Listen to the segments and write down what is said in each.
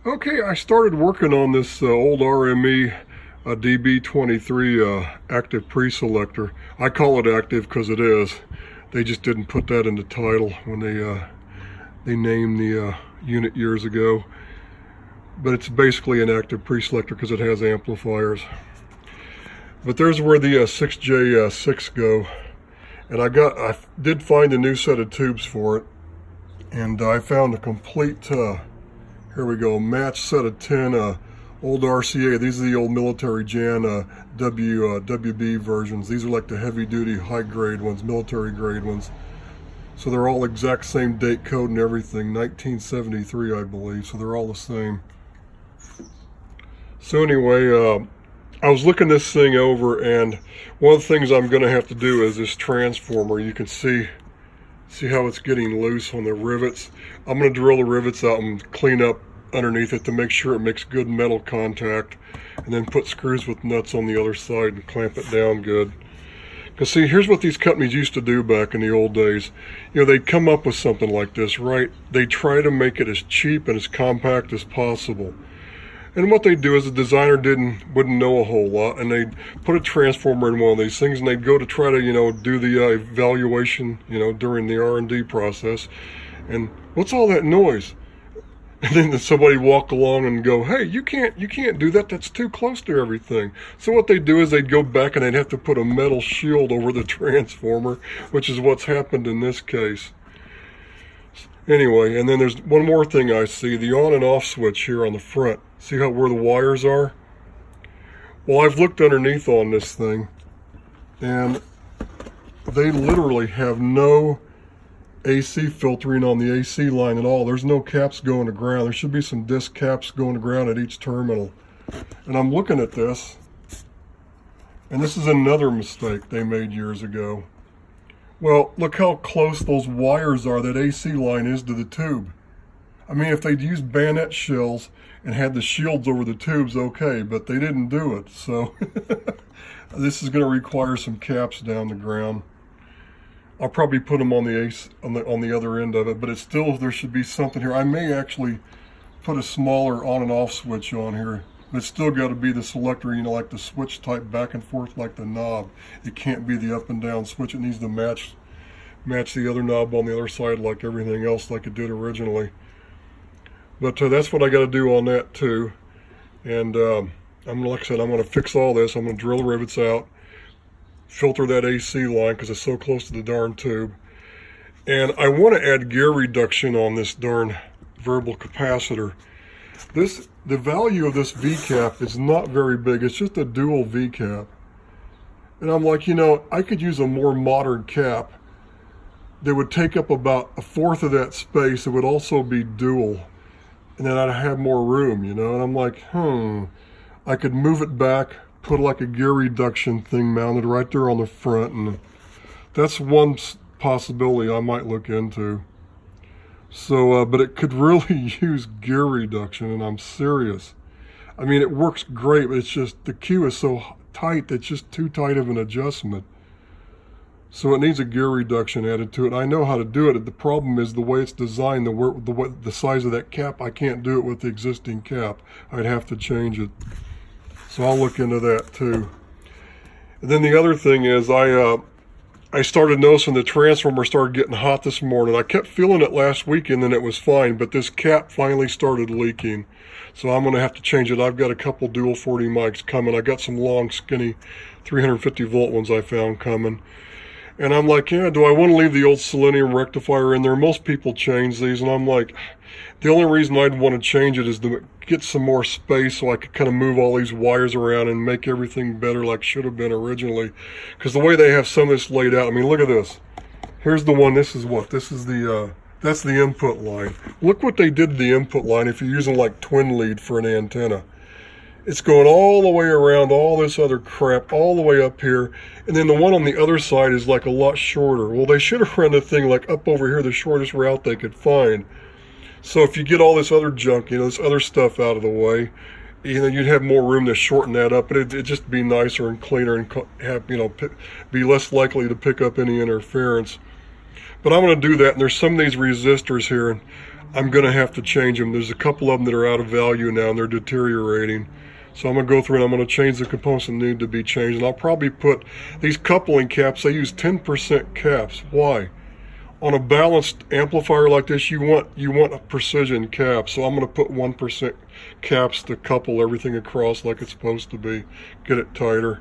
Okay, I started working on this old RME DB23 active preselector. I call it active because it is. They just didn't put that in the title when they named the unit years ago. But it's basically an active preselector because it has amplifiers. But there's where the 6J6 go, and I did find a new set of tubes for it, and I found a complete. Here we go, match set of 10 old RCA. These are the old military Jan WB versions. These are like the heavy duty high grade ones, military grade ones. So they're all exact same date code and everything, 1973 I believe, so they're all the same. So anyway, I was looking this thing over, and one of the things I'm going to have to do is this transformer. You can see how it's getting loose on the rivets. I'm going to drill the rivets out and clean up underneath it to make sure it makes good metal contact, and then put screws with nuts on the other side and clamp it down good. Because see, here's what these companies used to do back in the old days. You know, they'd come up with something like this, right? They try to make it as cheap and as compact as possible. And what they do is the designer wouldn't know a whole lot, and they'd put a transformer in one of these things, and they'd go to try to, do the evaluation, during the R&D process. And what's all that noise? And then somebody walk along and go, hey, you can't do that. That's too close to everything. So what they do is they'd go back and they'd have to put a metal shield over the transformer, which is what's happened in this case. Anyway, and then there's one more thing I see, the on and off switch here on the front. See where the wires are? Well, I've looked underneath on this thing, and they literally have no AC filtering on the AC line at all. There's no caps going to ground. There should be some disc caps going to ground at each terminal. And I'm looking at this, and this is another mistake they made years ago. Well, look how close those wires are, that AC line is to the tube. I mean, if they'd used bayonet shells and had the shields over the tubes, okay, but they didn't do it. So this is going to require some caps down the ground. I'll probably put them on the other end of it, but it's still, there should be something here. I may actually put a smaller on and off switch on here. But it's still got to be the selector, like the switch type back and forth like the knob. It can't be the up and down switch. It needs to match the other knob on the other side like everything else, like it did originally. But that's what I got to do on that too. And like I said, I'm going to fix all this. I'm going to drill the rivets out, filter that AC line because it's so close to the darn tube. And I want to add gear reduction on this darn variable capacitor. The value of this V-cap is not very big. It's just a dual V-cap. And I'm like, I could use a more modern cap that would take up about a fourth of that space. It would also be dual. And then I'd have more room, And I'm like, I could move it back, put like a gear reduction thing mounted right there on the front. And that's one possibility I might look into. So, but it could really use gear reduction, and I'm serious. I mean, it works great, but it's just, the Q is so tight, it's just too tight of an adjustment. So it needs a gear reduction added to it. I know how to do it. The problem is the way it's designed, the size of that cap, I can't do it with the existing cap. I'd have to change it. So I'll look into that too. And then the other thing is I started noticing the transformer started getting hot this morning. I kept feeling it last weekend and it was fine, but this cap finally started leaking. So I'm going to have to change it. I've got a couple dual 40 mics coming. I got some long, skinny 350 volt ones I found coming. And I'm like, yeah, do I want to leave the old selenium rectifier in there? Most people change these, and I'm like, the only reason I'd want to change it is to get some more space so I could kind of move all these wires around and make everything better like should have been originally. Because the way they have some of this laid out, I mean, look at this. Here's the one, this is that's the input line. Look what they did to the input line if you're using like twin lead for an antenna. It's going all the way around all this other crap, all the way up here. And then the one on the other side is like a lot shorter. Well, they should have run the thing like up over here, the shortest route they could find. So if you get all this other junk, this other stuff out of the way, you'd have more room to shorten that up, and it'd just be nicer and cleaner and have, be less likely to pick up any interference. But I'm going to do that, and there's some of these resistors here, and I'm going to have to change them. There's a couple of them that are out of value now, and they're deteriorating. So I'm going to go through and I'm going to change the components that need to be changed. And I'll probably put these coupling caps, they use 10% caps. Why? On a balanced amplifier like this, you want a precision cap. So I'm going to put 1% caps to couple everything across like it's supposed to be. Get it tighter.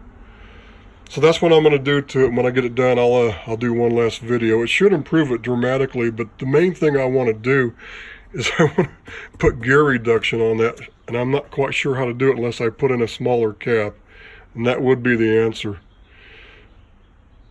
So that's what I'm going to do to it. And when I get it done, I'll do one last video. It should improve it dramatically, but the main thing I want to do is I want to put gear reduction on that, and I'm not quite sure how to do it unless I put in a smaller cap, and that would be the answer.